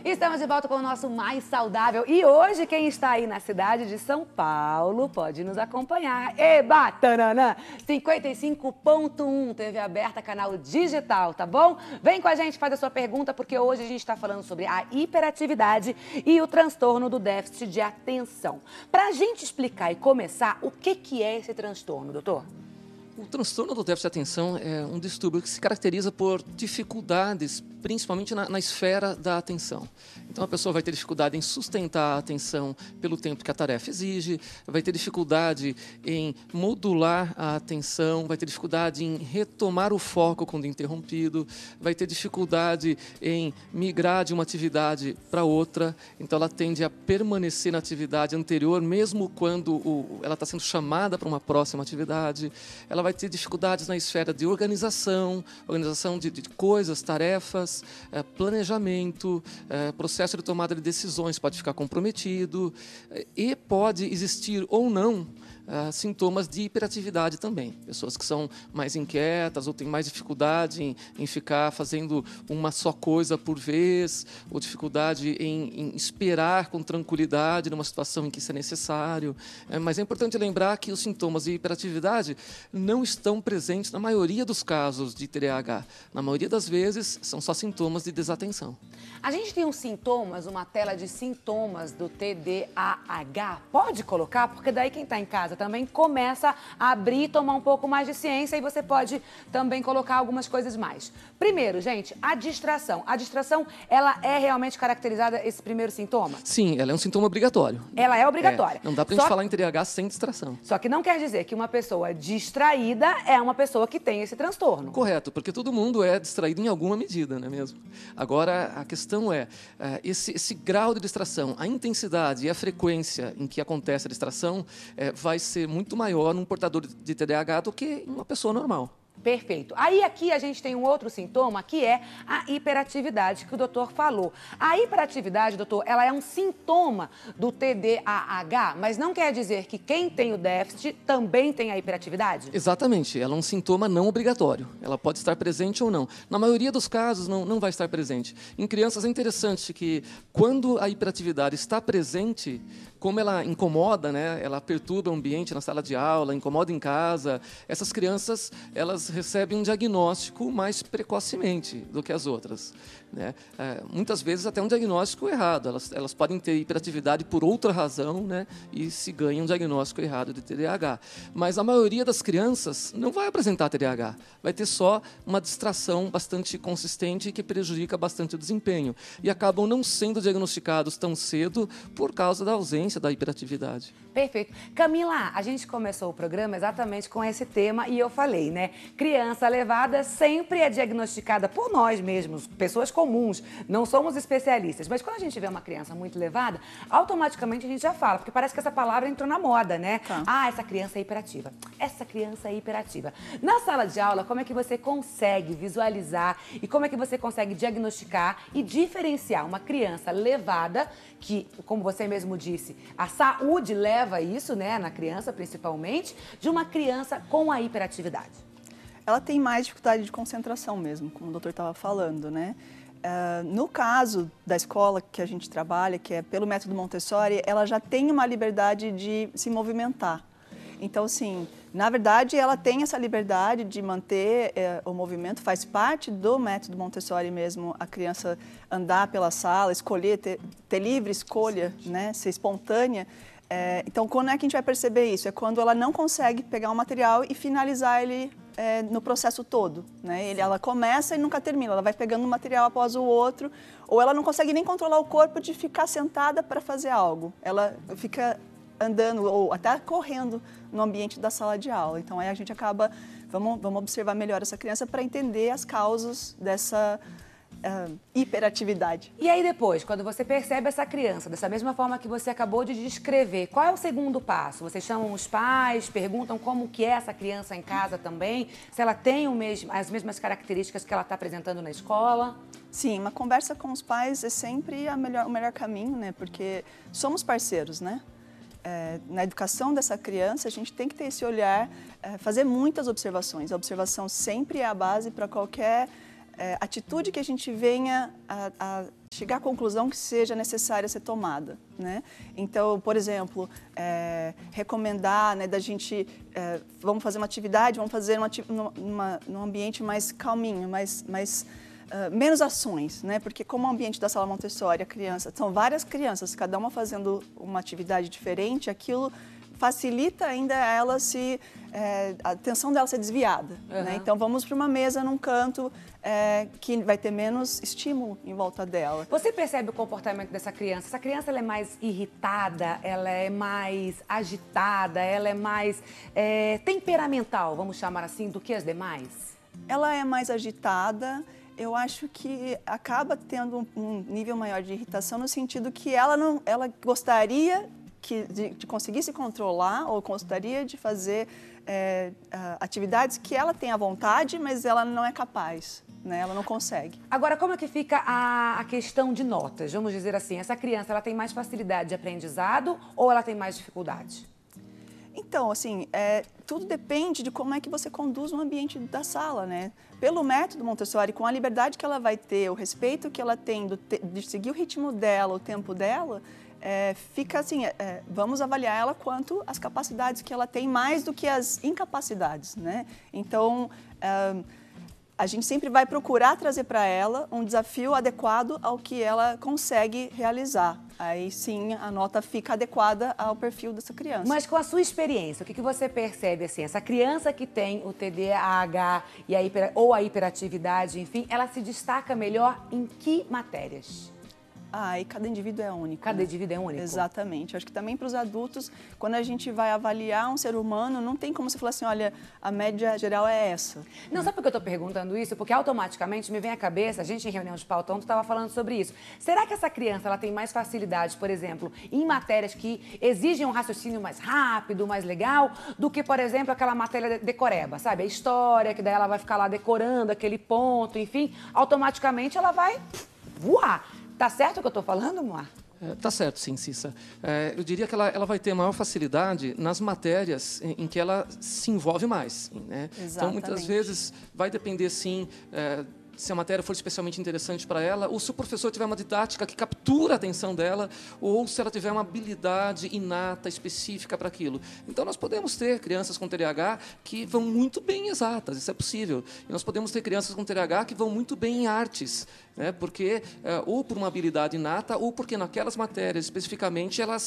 Estamos de volta com o nosso Mais Saudável. E hoje quem está aí na cidade de São Paulo pode nos acompanhar. Eba, tananã, 55.1, TV aberta, canal digital, tá bom? Vem com a gente, faz a sua pergunta, porque hoje a gente está falando sobre a hiperatividade e o transtorno do déficit de atenção. Pra gente explicar e começar, o que é esse transtorno, doutor? O transtorno do déficit de atenção é um distúrbio que se caracteriza por dificuldades, principalmente na esfera da atenção. Então, a pessoa vai ter dificuldade em sustentar a atenção pelo tempo que a tarefa exige, vai ter dificuldade em modular a atenção, vai ter dificuldade em retomar o foco quando interrompido, vai ter dificuldade em migrar de uma atividade para outra. Então, ela tende a permanecer na atividade anterior, mesmo quando ela está sendo chamada para uma próxima atividade. Ela vai ter dificuldades na esfera de organização de coisas, tarefas, planejamento, processo de tomada de decisões pode ficar comprometido e pode existir ou não sintomas de hiperatividade também. Pessoas que são mais inquietas ou têm mais dificuldade em ficar fazendo uma só coisa por vez, ou dificuldade em esperar com tranquilidade numa situação em que isso é necessário. Mas é importante lembrar que os sintomas de hiperatividade não estão presentes na maioria dos casos de TDAH. Na maioria das vezes, são só sintomas de desatenção. A gente tem uns sintomas, uma tela de sintomas do TDAH. Pode colocar? Porque daí quem está em casa também começa a abrir e tomar um pouco mais de ciência e você pode também colocar algumas coisas mais. Primeiro, gente, a distração. A distração, ela é realmente caracterizada, esse primeiro sintoma? Sim, ela é um sintoma obrigatório. Ela é obrigatória. Não dá pra gente falar em TDAH sem distração. Só que não quer dizer que uma pessoa distraída é uma pessoa que tem esse transtorno. Correto, porque todo mundo é distraído em alguma medida, não é mesmo? Agora, a questão é, esse grau de distração, a intensidade e a frequência em que acontece a distração vai ser muito maior num portador de TDAH do que em uma pessoa normal. Perfeito. Aí aqui a gente tem um outro sintoma que é a hiperatividade que o doutor falou. A hiperatividade, doutor, ela é um sintoma do TDAH, mas não quer dizer que quem tem o déficit também tem a hiperatividade? Exatamente, ela é um sintoma não obrigatório. Ela pode estar presente ou não. Na maioria dos casos, não vai estar presente. Em crianças é interessante que quando a hiperatividade está presente, como ela incomoda, né, ela perturba o ambiente na sala de aula, incomoda em casa, essas crianças, elas recebem um diagnóstico mais precocemente do que as outras, né? Muitas vezes até um diagnóstico errado. Elas podem ter hiperatividade por outra razão, né, e se ganha um diagnóstico errado de TDAH. Mas a maioria das crianças não vai apresentar TDAH. Vai ter só uma distração bastante consistente que prejudica bastante o desempenho. E acabam não sendo diagnosticados tão cedo por causa da ausência da hiperatividade. Perfeito. Camila, a gente começou o programa exatamente com esse tema e eu falei, né? Criança levada sempre é diagnosticada por nós mesmos, pessoas comuns, não somos especialistas. Mas quando a gente vê uma criança muito levada, automaticamente a gente já fala, porque parece que essa palavra entrou na moda, né? Tá. Ah, essa criança é hiperativa. Essa criança é hiperativa. Na sala de aula, como é que você consegue visualizar e como é que você consegue diagnosticar e diferenciar uma criança levada, que, como você mesmo disse, a saúde leva isso, né, na criança principalmente, de uma criança com a hiperatividade? Ela tem mais dificuldade de concentração mesmo, como o doutor estava falando, né? No caso da escola que a gente trabalha, que é pelo método Montessori, ela já tem uma liberdade de se movimentar. Então, assim, na verdade, ela tem essa liberdade de manter o movimento, faz parte do método Montessori mesmo, a criança andar pela sala, escolher, ter livre escolha, né, ser espontânea. Então, quando é que a gente vai perceber isso? É quando ela não consegue pegar um material e finalizar ele no processo todo, né? Ela começa e nunca termina, ela vai pegando um material após o outro, ou ela não consegue nem controlar o corpo de ficar sentada para fazer algo. Ela fica andando ou até correndo no ambiente da sala de aula. Então, aí a gente acaba, vamos observar melhor essa criança para entender as causas dessa hiperatividade. E aí depois, quando você percebe essa criança, dessa mesma forma que você acabou de descrever, qual é o segundo passo? Vocês chamam os pais, perguntam como que é essa criança em casa também, se ela tem as mesmas características que ela está apresentando na escola? Sim, uma conversa com os pais é sempre o melhor caminho, né? Porque somos parceiros, né? Na educação dessa criança, a gente tem que ter esse olhar, fazer muitas observações. A observação sempre é a base para qualquer atitude que a gente venha a chegar à conclusão que seja necessária ser tomada, né? Então, por exemplo, recomendar, né, da gente, vamos fazer uma atividade, vamos fazer num ambiente mais calminho, menos ações, né? Porque como o ambiente da sala Montessori, são várias crianças, cada uma fazendo uma atividade diferente, aquilo facilita ainda ela a atenção dela ser desviada, né? Então vamos para uma mesa num canto que vai ter menos estímulo em volta dela. Você percebe o comportamento dessa criança? Essa criança ela é mais irritada, ela é mais agitada, ela é mais temperamental, vamos chamar assim, do que as demais? Ela é mais agitada. Eu acho que acaba tendo um nível maior de irritação no sentido que ela gostaria de conseguir se controlar ou gostaria de fazer atividades que ela tem à vontade, mas ela não é capaz, né? Ela não consegue. Agora, como é que fica a questão de notas? Vamos dizer assim, essa criança ela tem mais facilidade de aprendizado ou ela tem mais dificuldade? Então, assim, tudo depende de como é que você conduz o ambiente da sala, né? Pelo método Montessori, com a liberdade que ela vai ter, o respeito que ela tem de seguir o ritmo dela, o tempo dela, fica assim, vamos avaliar ela quanto às capacidades que ela tem, mais do que as incapacidades, né? Então, a gente sempre vai procurar trazer para ela um desafio adequado ao que ela consegue realizar. Aí sim a nota fica adequada ao perfil dessa criança. Mas com a sua experiência, o que você percebe assim? Essa criança que tem o TDAH ou a hiperatividade, enfim, ela se destaca melhor em que matérias? E cada indivíduo é único. Cada indivíduo é único? Exatamente. Acho que também para os adultos, quando a gente vai avaliar um ser humano, não tem como você falar assim, olha, a média geral é essa. Não, sabe por que eu estou perguntando isso? Porque automaticamente me vem à cabeça, a gente em reunião de pauta ontem estava falando sobre isso. Será que essa criança ela tem mais facilidade, por exemplo, em matérias que exigem um raciocínio mais rápido, mais legal, do que, por exemplo, aquela matéria decoreba, sabe? A história, que daí ela vai ficar lá decorando aquele ponto, enfim, automaticamente ela vai voar. Tá certo o que eu estou falando, Moar? Tá certo, sim, Cissa. Eu diria que ela vai ter maior facilidade nas matérias em que ela se envolve mais, né? Então, muitas vezes, vai depender, sim, se a matéria for especialmente interessante para ela, ou se o professor tiver uma didática que captura a atenção dela, ou se ela tiver uma habilidade inata, específica para aquilo. Então, nós podemos ter crianças com TDAH que vão muito bem em exatas, isso é possível. E nós podemos ter crianças com TDAH que vão muito bem em artes, né? Porque, ou por uma habilidade inata, ou porque naquelas matérias, especificamente, ela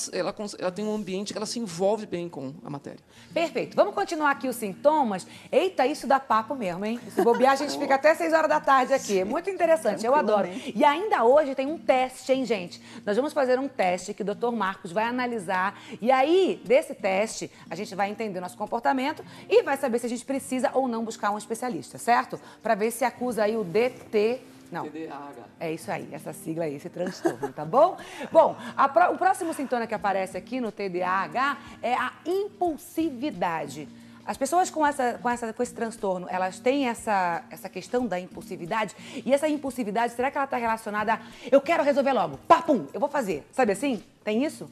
tem um ambiente que ela se envolve bem com a matéria. Perfeito. Vamos continuar aqui os sintomas. Eita, isso dá papo mesmo, hein? Se bobear, a gente fica até 6 horas da tarde aqui. É muito interessante, eu adoro. E ainda hoje tem um teste, hein, gente? Nós vamos fazer um teste que o Dr. Marcos vai analisar. E aí, desse teste, a gente vai entender nosso comportamento e vai saber se a gente precisa ou não buscar um especialista, certo? Para ver se acusa aí o DT... Não. TDAH. É isso aí, essa sigla aí, esse transtorno, tá bom? Bom, o próximo sintoma que aparece aqui no TDAH é a impulsividade. As pessoas com esse transtorno, elas têm essa questão da impulsividade. E essa impulsividade, será que ela está relacionada a eu quero resolver logo, papum, eu vou fazer. Sabe assim? Tem isso?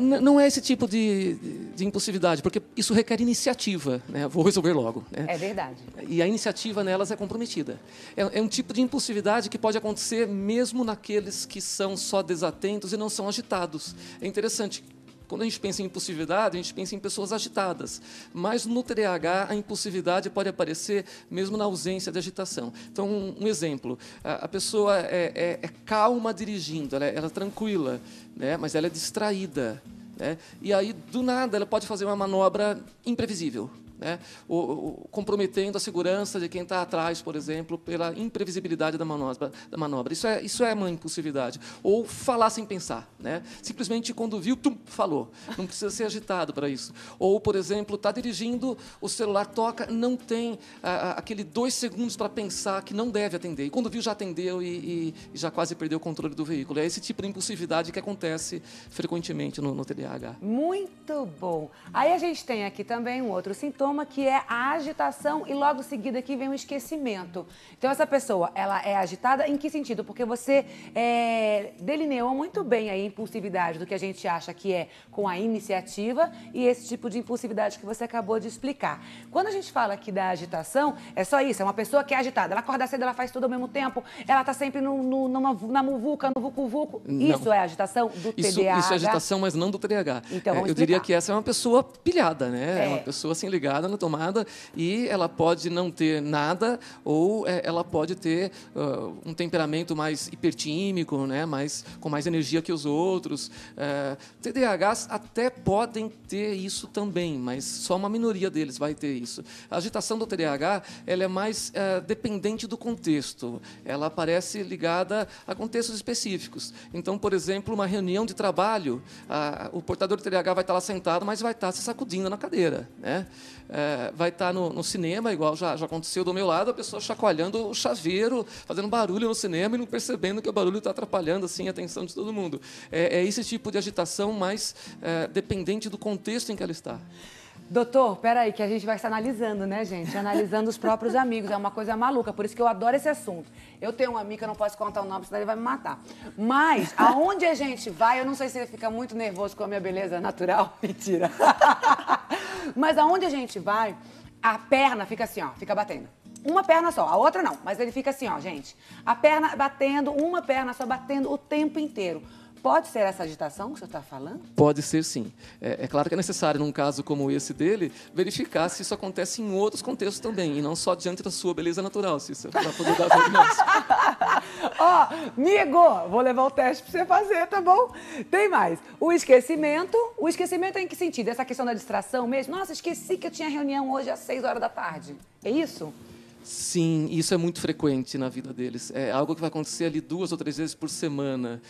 Não é esse tipo de impulsividade, porque isso requer iniciativa, né? Vou resolver logo, né? É verdade. E a iniciativa nelas é comprometida. É um tipo de impulsividade que pode acontecer mesmo naqueles que são só desatentos e não são agitados. É interessante. Quando a gente pensa em impulsividade, a gente pensa em pessoas agitadas. Mas no TDAH, a impulsividade pode aparecer mesmo na ausência de agitação. Então, um exemplo. A pessoa é calma dirigindo, ela é tranquila, né? Mas ela é distraída, né? E aí, do nada, ela pode fazer uma manobra imprevisível, né? Ou comprometendo a segurança de quem está atrás, por exemplo, pela imprevisibilidade da manobra. Isso é uma impulsividade. Ou falar sem pensar, né? Simplesmente, quando viu, falou. Não precisa ser agitado para isso. Ou, por exemplo, está dirigindo, o celular toca, não tem aquele 2 segundos para pensar que não deve atender. E quando viu, já atendeu e já quase perdeu o controle do veículo. É esse tipo de impulsividade que acontece frequentemente no TDAH. Muito bom. Aí a gente tem aqui também um outro sintoma, sintoma que é a agitação e logo em seguida aqui vem o esquecimento. Então essa pessoa, ela é agitada em que sentido? Porque você delineou muito bem a impulsividade do que a gente acha que é com a iniciativa e esse tipo de impulsividade que você acabou de explicar. Quando a gente fala aqui da agitação, é só isso, é uma pessoa que é agitada. Ela acorda cedo, ela faz tudo ao mesmo tempo, ela tá sempre na muvuca, no vucu-vucu. Isso é agitação do TDAH? Isso é agitação, mas não do TDAH. Então, vamos eu diria que essa é uma pessoa pilhada, né? É uma pessoa assim ligada na tomada e ela pode não ter nada ou ela pode ter um temperamento mais hipertímico, né? Com mais energia que os outros. TDAHs até podem ter isso também, mas só uma minoria deles vai ter isso. A agitação do TDAH ela é mais dependente do contexto. Ela aparece ligada a contextos específicos. Então, por exemplo, uma reunião de trabalho, o portador do TDAH vai estar lá sentado, mas vai estar se sacudindo na cadeira, né? Vai estar no cinema, igual já aconteceu do meu lado, a pessoa chacoalhando o chaveiro, fazendo barulho no cinema e não percebendo que o barulho está atrapalhando assim, a atenção de todo mundo. É esse tipo de agitação mais dependente do contexto em que ela está. Doutor, peraí, que a gente vai estar analisando, né, gente? Analisando os próprios amigos, é uma coisa maluca, por isso que eu adoro esse assunto. Eu tenho um amigo que eu não posso contar o nome, senão ele vai me matar. Mas, aonde a gente vai, eu não sei se ele fica muito nervoso com a minha beleza natural, mentira. Mas aonde a gente vai, a perna fica assim, ó, fica batendo. Uma perna só, a outra não, mas ele fica assim, ó, gente. A perna batendo, uma perna só batendo o tempo inteiro. Pode ser essa agitação que o senhor está falando? Pode ser, sim. É claro que é necessário, num caso como esse dele, verificar se isso acontece em outros contextos também, e não só diante da sua beleza natural, Cícero, para poder dar diagnóstico. Ó, amigo, vou levar o teste para você fazer, tá bom? Tem mais. O esquecimento é em que sentido? Essa questão da distração mesmo? Nossa, esqueci que eu tinha reunião hoje às 6 horas da tarde. É isso? Sim, isso é muito frequente na vida deles. É algo que vai acontecer ali 2 ou 3 vezes por semana.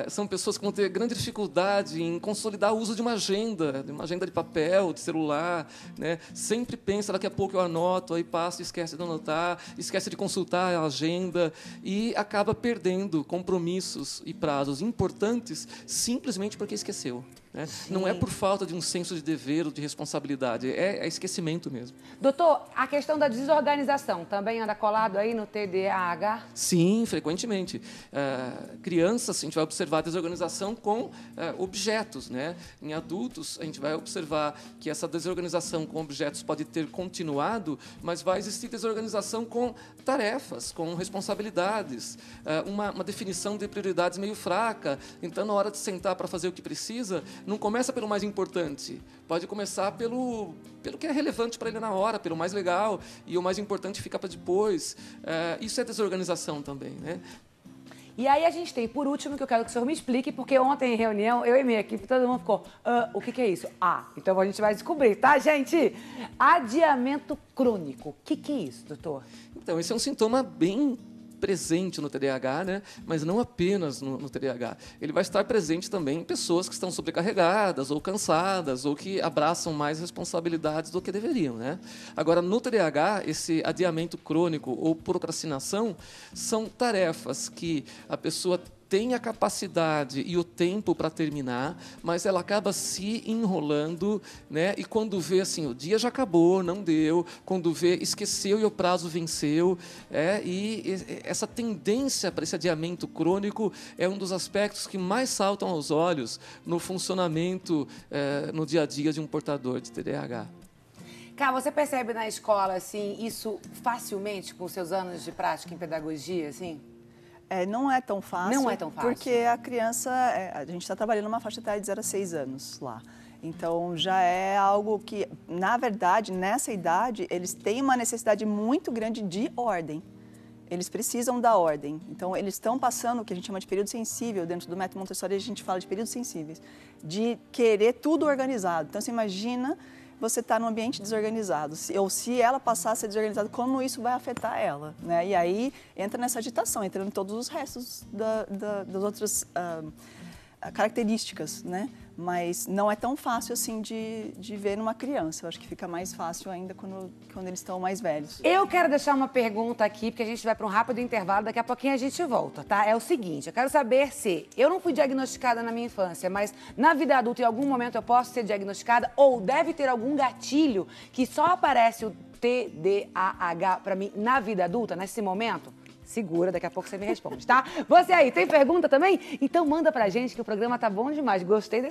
São pessoas que vão ter grande dificuldade em consolidar o uso de uma agenda de papel, de celular, né? Sempre pensa, daqui a pouco eu anoto, aí passa e esquece de anotar, esquece de consultar a agenda e acaba perdendo compromissos e prazos importantes simplesmente porque esqueceu. Né? Não é por falta de um senso de dever ou de responsabilidade, é esquecimento mesmo. Doutor, a questão da desorganização também anda colado aí no TDAH? Sim, frequentemente. Crianças, a gente vai observar a desorganização com objetos, né? Em adultos, a gente vai observar que essa desorganização com objetos pode ter continuado, mas vai existir desorganização com tarefas, com responsabilidades, uma definição de prioridades meio fraca. Então, na hora de sentar para fazer o que precisa, não começa pelo mais importante, pode começar pelo que é relevante para ele na hora, pelo mais legal, e o mais importante fica para depois. Isso é desorganização também, né? E aí a gente tem, por último, que eu quero que o senhor me explique, porque ontem em reunião, eu e minha equipe, todo mundo ficou, o que é isso? Então a gente vai descobrir, tá, gente? Adiamento crônico. O que é isso, doutor? Então, esse é um sintoma bem presente no TDAH, né? Mas não apenas no TDAH. Ele vai estar presente também em pessoas que estão sobrecarregadas ou cansadas ou que abraçam mais responsabilidades do que deveriam, né? Agora, no TDAH, esse adiamento crônico ou procrastinação são tarefas que a pessoa tem a capacidade e o tempo para terminar, mas ela acaba se enrolando, né? E quando vê assim, o dia já acabou, não deu, quando vê, esqueceu e o prazo venceu. E essa tendência para esse adiamento crônico é um dos aspectos que mais saltam aos olhos no funcionamento, no dia a dia de um portador de TDAH. Cá, você percebe na escola, assim, isso facilmente com seus anos de prática em pedagogia, assim? Não é tão fácil. Não é tão fácil. Porque a criança, a gente está trabalhando numa faixa etária de 0 a 6 anos lá. Então, já é algo que, na verdade, nessa idade, eles têm uma necessidade muito grande de ordem. Eles precisam da ordem. Então, eles estão passando o que a gente chama de período sensível. Dentro do método Montessori, a gente fala de períodos sensíveis, de querer tudo organizado. Então, você imagina você está num ambiente desorganizado, ou se ela passar a ser desorganizada, como isso vai afetar ela, né? E aí entra nessa agitação, entrando em todos os restos das outras características, né? Mas não é tão fácil assim de ver numa criança. Eu acho que fica mais fácil ainda quando eles estão mais velhos. Eu quero deixar uma pergunta aqui, porque a gente vai para um rápido intervalo, daqui a pouquinho a gente volta, tá? É o seguinte, eu quero saber se eu não fui diagnosticada na minha infância, mas na vida adulta, em algum momento eu posso ser diagnosticada ou deve ter algum gatilho que só aparece o TDAH para mim na vida adulta, nesse momento? Segura, daqui a pouco você me responde, tá? Você aí, tem pergunta também? Então manda pra gente que o programa tá bom demais. Gostei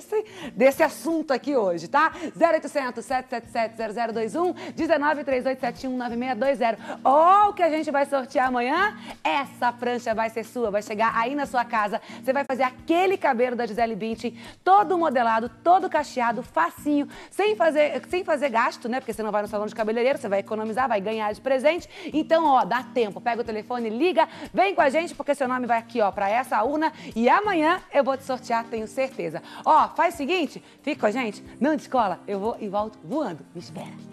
desse assunto aqui hoje, tá? 0800 777 0021 1938719620. Ó, o que a gente vai sortear amanhã? Essa prancha vai ser sua, vai chegar aí na sua casa. Você vai fazer aquele cabelo da Gisele Bündchen, todo modelado, todo cacheado, facinho, sem fazer gasto, né? Porque você não vai no salão de cabeleireiro, você vai economizar, vai ganhar de presente. Então, ó, dá tempo. Pega o telefone, liga, vem com a gente, porque seu nome vai aqui, ó, pra essa urna e amanhã eu vou te sortear, tenho certeza. Ó, faz o seguinte, fica com a gente, não descola, eu vou e volto voando, me espera.